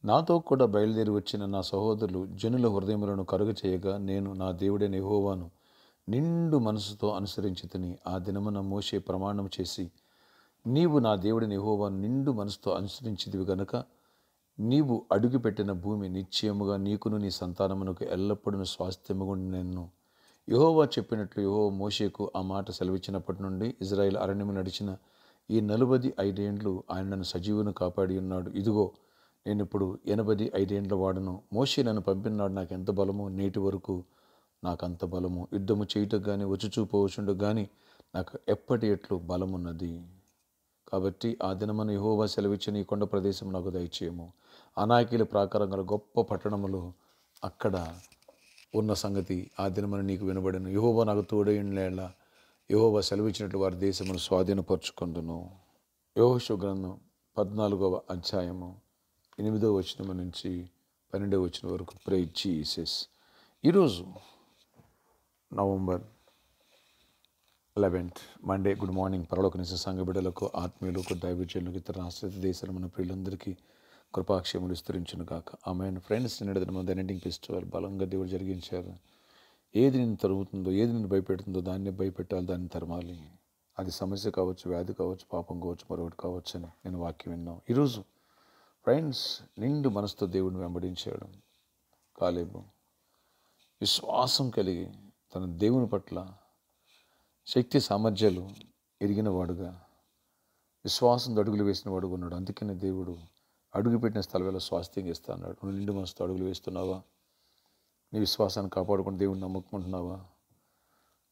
నాతో కూడా బయలుదేరి వచ్చిన నా సహోదరులు జనుల హృదయములను కరుగచేయగా నేను నా దేవుడైన యెహోవాను నిండు మనసుతో అనుసరించి తిని ఆ దినమున మోషే ప్రమాణం చేసి, నీవు నా దేవుడైన యెహోవాను నిండు మనసుతో అనుసరించితివి గనుక నీవు అడుగుపెట్టిన భూమి నిశ్చయముగా నీకును నీ సంతానమునకు ఎల్లప్పుడూ స్వాస్థ్యముగుండెను. యెహోవా చెప్పినట్లు యెహోవా మోషేకు ఆ మాట సెలవిచ్చినప్పటి నుండి ఇజ్రాయేల్ అరణ్యము నడిచిన ఈ 45 ఏండ్లు ఆయన నన్ను సజీవును కాపాడి ఉన్నాడు. ఇదిగో నేనిప్పుడు 85 ఏండ్ల వాడను. మోషే నన్ను పంపినాడు నాకు ఎంత బలమో నేటి వరకు నాకంత బలము. యుద్ధము చేయుటకు గాని వచ్చుచూ పోవచుండకు గాని నాకు ఎప్పటి ఎట్లు బలమున్నది. కాబట్టి ఆ దినమున యెహోవా సెలవిచ్చిన ఈ కొండ ప్రదేశం నాకు దయచేయము. అనాకీల ప్రాకారం గల గొప్ప పట్టణములు అక్కడ ఉన్న సంగతి ఆ దినమున నీకు వినబడెను. యెహోవా నాకు తోడైయుండెడల యెహోవా సెలవిచ్చినట్లు వారి దేశమును స్వాధీనపరచుకొందును. యెహోషువ గ్రంథం 14వ అధ్యాయము 8వ వచనం నుంచి 12వ వచనం వరకు. Praise Jesus. ఈరోజు November 11th Monday. Good morning. పరలోకనిచ్చే సంఘ బిడ్డలకు, ఆత్మీయులకు, దైవజనులకు, ఇతర ఆశ్రిత దేశాల మన ప్రియులందరికీ కృపాక్షేమలు విస్తరించును కాక. ఆమేన్. ఫ్రెండ్స్, నిన్నటి మన దైనెంటింగ్ ఫెస్టివల్ బలంగా దేవుడు జరిగించారు. ఏది నిన్ను తరుగుతుందో, ఏది నిన్ను భయపెడుతుందో దాన్ని భయపెట్టాలి, దాన్ని తరమాలి. అది సమస్య కావచ్చు, వ్యాధి కావచ్చు, పాపం కావచ్చు, మరొకటి కావచ్చు అని నేను వాక్యం విన్నాం. ఈరోజు ఫ్రెండ్స్, నిండు మనసుతో దేవుడిని వెంబడించాడు కాలేబు. విశ్వాసం కలిగి తన దేవుని పట్ల శక్తి సామర్థ్యాలు ఎరిగిన వాడుగా, విశ్వాసం అడుగులు వేసిన వాడుగా ఉన్నాడు. అందుకనే దేవుడు అడుగుపెట్టిన స్థలంలో స్వాస్థ్యంగా ఇస్తా అన్నాడు. నువ్వు నిండు మనసుతో అడుగులు వేస్తున్నావా? నీ విశ్వాసాన్ని కాపాడుకుని దేవుడిని నమ్ముకుంటున్నావా?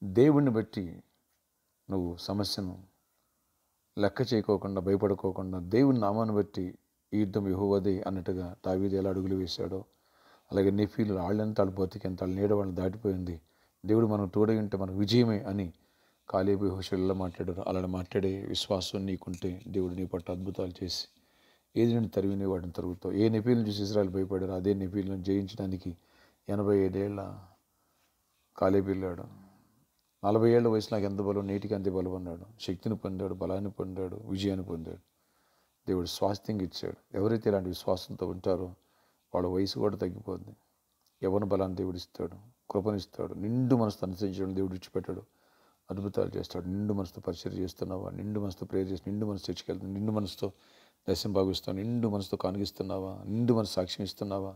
దేవుడిని బట్టి నువ్వు సమస్యను లెక్క చేయకోకుండా, భయపడుకోకుండా, దేవుని నామాన్ని బట్టి ఈ యుద్ధం యెహోవాదే అన్నట్టుగా దావీదు ఎలా అడుగులు వేశాడో, అలాగే నెఫీలు వాళ్ళంతా వాళ్ళు బతికెంత వాళ్ళ నీడ వాళ్ళని దాటిపోయింది. దేవుడు మనకు తోడై ఉంటే మనకు విజయమే అని కాలేబు యెహోషువ ఎలా మాట్లాడారు అలా మాట్లాడే విశ్వాసం నీకుంటే దేవుడు నీ పట్ల అద్భుతాలు చేసి ఏది నుండి తరివినే వాడిని తరుగుతావు. ఏ నెఫీలను చూసి ఇజ్రాయెల్ భయపడారు అదే నెఫీలను జయించడానికి 85 ఏళ్ల కాలేబు వెళ్ళాడు. 40 ఏళ్ల వయసు నాకు ఎంత బలం, నేటికి అంతే బలం అన్నాడు. శక్తిని పొందాడు, బలాన్ని పొందాడు, విజయాన్ని పొందాడు. దేవుడు స్వాస్థ్యంగా ఇచ్చాడు. ఎవరైతే ఇలాంటి విశ్వాసంతో ఉంటారో వాళ్ళ వయసు కూడా తగ్గిపోద్ది. యవ్వన బలాన్ని దేవుడు ఇస్తాడు, కృపనిస్తాడు. నిండు మనసుతో అనుసరించడం దేవుడు విడిచిపెట్టాడు, అద్భుతాలు చేస్తాడు. నిండు మనసుతో పరిచయం చేస్తున్నావా? నిండు మనసుతో ప్రేయర్ చేసి నిండు మనసు చర్చికెళ్తున్నావు, నిండు మనసుతో దర్శనం భావిస్తావు, నిండు మనసుతో కానిగిస్తున్నావా? నిండు మనసు సాక్ష్యం ఇస్తున్నావా?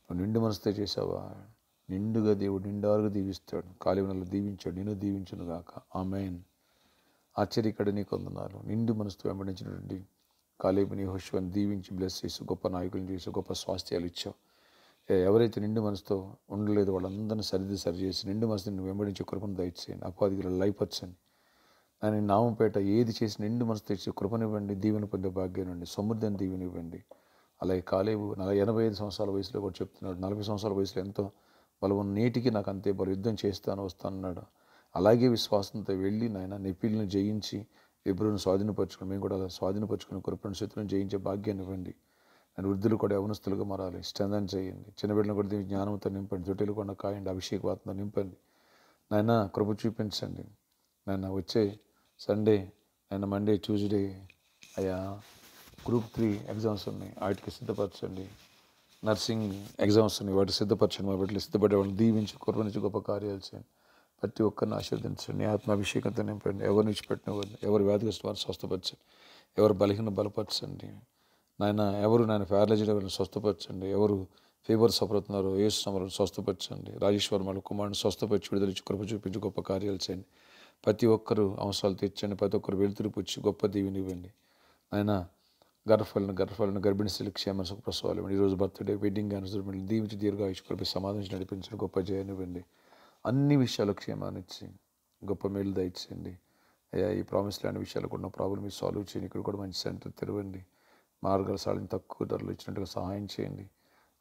నువ్వు నిండు మనసుతో చేసావా? నిండుగా దేవుడు నిండారుగా దీవిస్తాడు. కాలేబును దీవించాడు, నేను దీవించును గాక. ఆమేన్. ఆశ్చర్యకడ నీకు వందనాలు. నిండు మనసుతో వెంబడించినటువంటి కాలేబుని యెహోషువని దీవించి బ్లెస్ చేసి గొప్ప నాయకులను చేసి గొప్ప స్వాస్థ్యాలు ఇచ్చావు. ఎవరైతే నిండు మనసుతో ఉండలేదో వాళ్ళందరినీ సరిచేసి నిండు మనసు నిన్ను వెంబడించే కృపను దయచేయండి. అపాధికుల లైఫర్చండి. ఆయన నామంపేట ఏది చేసి నిండు మనసు తెచ్చి కృపనివ్వండి, దీవెన పొందే భాగ్యాన్ని, సమృద్ధిని దీవెనివ్వండి. అలాగే కాలేబు 85 సంవత్సరాల వయసులో కూడా చెప్తున్నాడు, 40 సంవత్సరాల వయసులో ఎంతో బలం నేటికి నాకు అంతే బలం, యుద్ధం చేస్తాను వస్తానన్నాడు. అలాగే విశ్వాసంతో వెళ్ళి నాయన నెఫీలను జయించి హెబ్రోను స్వాధీనపరచుకుని మేము కూడా అలా స్వాధీనపరచుకుని కృపను శత్రువులను జయించే భాగ్యాన్ని ఇవ్వండి. నేను వృద్ధులు కూడా యవనస్తులుగా మారాలి, స్ట్రెంథన్ చేయండి. చిన్నబిడ్డలను కూడా దీని జ్ఞానంతో నింపండి, తొట్టెలు కూడా కాయండి, అభిషేకవాత్మతో నింపండి. నాయన కృప చూపించండి. నాయన వచ్చే సండే, నాయన మండే, ట్యూస్డే అయ్యా గ్రూప్ 3 ఎగ్జామ్స్ ఉన్నాయి, వాటికి సిద్ధపరచండి. నర్సింగ్ ఎగ్జామ్స్ ఉన్నాయి, వాటికి సిద్ధపరచండి. మా బిడ్డలు సిద్ధపడే వాళ్ళని దీవించి కృప నుంచి గొప్ప కార్యాలు చేయండి. ప్రతి ఒక్కరిని ఆశీర్వదించండి. ఆత్మాభిషేకంతో నింపండి. ఎవరిని విడిచిపెట్టినవ్వండి. ఎవరు వ్యాధిగ్రస్తు వారిని స్వస్థపరచండి. ఎవరు బలహీన బలపరచండి. నాయన ఎవరు ప్యారలైజ్డ్ ఎవరిని స్వస్థపరచండి. ఎవరు ఫీవర్ సఫర్ అవుతున్నారో యేసు నామములో స్వస్థపరచండి. రాజేశ్వర్ వాళ్ళ కుమారుని స్వస్థపరిచి విడుదల ఇచ్చి కృప చూపించి గొప్ప కార్యాలు చేయండి. ప్రతి ఒక్కరు అవసరాలు తీర్చండి. ప్రతి ఒక్కరు వెలుతురు పుచ్చి గొప్ప దీవెనివ్వండి. ఆయన గర్భఫలను గర్భిణీ స్త్రీలకు క్షేమ సుఖ ప్రసవాలు ఇవ్వండి. ఈరోజు బర్త్డే, వెడ్డింగ్ యానివర్సరీ దీవించి దీర్ఘాయుష్ కృప సమాధించి నడిపించండి. గొప్ప జయాన్నివ్వండి. అన్ని విషయాలు క్షేమాన్ని ఇచ్చి గొప్ప మేలు దయచేయండి. అయ్యా ఈ ప్రామిస్ లాంటి విషయాలు కూడా ప్రాబ్లమ్ మీరు సాల్వ్ చేయండి. ఇక్కడ కూడా మంచి సెంటర్ తెరవండి. మార్గాలు సాలిని తక్కువ ధరలు ఇచ్చినట్టుగా సహాయం చేయండి.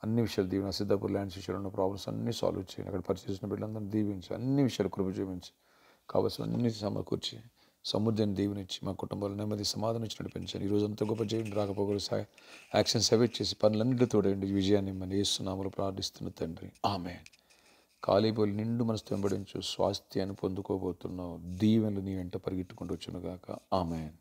అన్ని విషయాలు దీవెన. సిద్ధాపూర్ ల్యాండ్స్ విషయాలు ఉన్న ప్రాబ్లమ్స్ అన్నీ సాల్వ్ చేయండి. అక్కడ పరిచేసిన బిడ్డలందరినీ దీవించి అన్ని విషయాలు కృప చూపించి కావాల్సిన అన్ని సమకూర్చి సమృద్ధిని దీవెనిచ్చి మా కుటుంబాలు నెమ్మది సమాధానం ఇచ్చి నడిపించండి. ఈరోజు అంతా గొప్ప చేయండి. రాకపోకలు యాక్షన్ సెవెట్ చేసి పనులన్నింటితో తోడండి. విజయాన్ని మన యేసు నామములో ప్రార్థిస్తున్న తండ్రి, ఆమేన్. కాలేబులు నిండు మనసుతో వెంబడించు, స్వాస్థ్యాన్ని పొందుకోబోతున్నావు. దీవెనలు నీ వెంట పరిగెట్టుకుంటూ వచ్చునుగాక. ఆమేన్.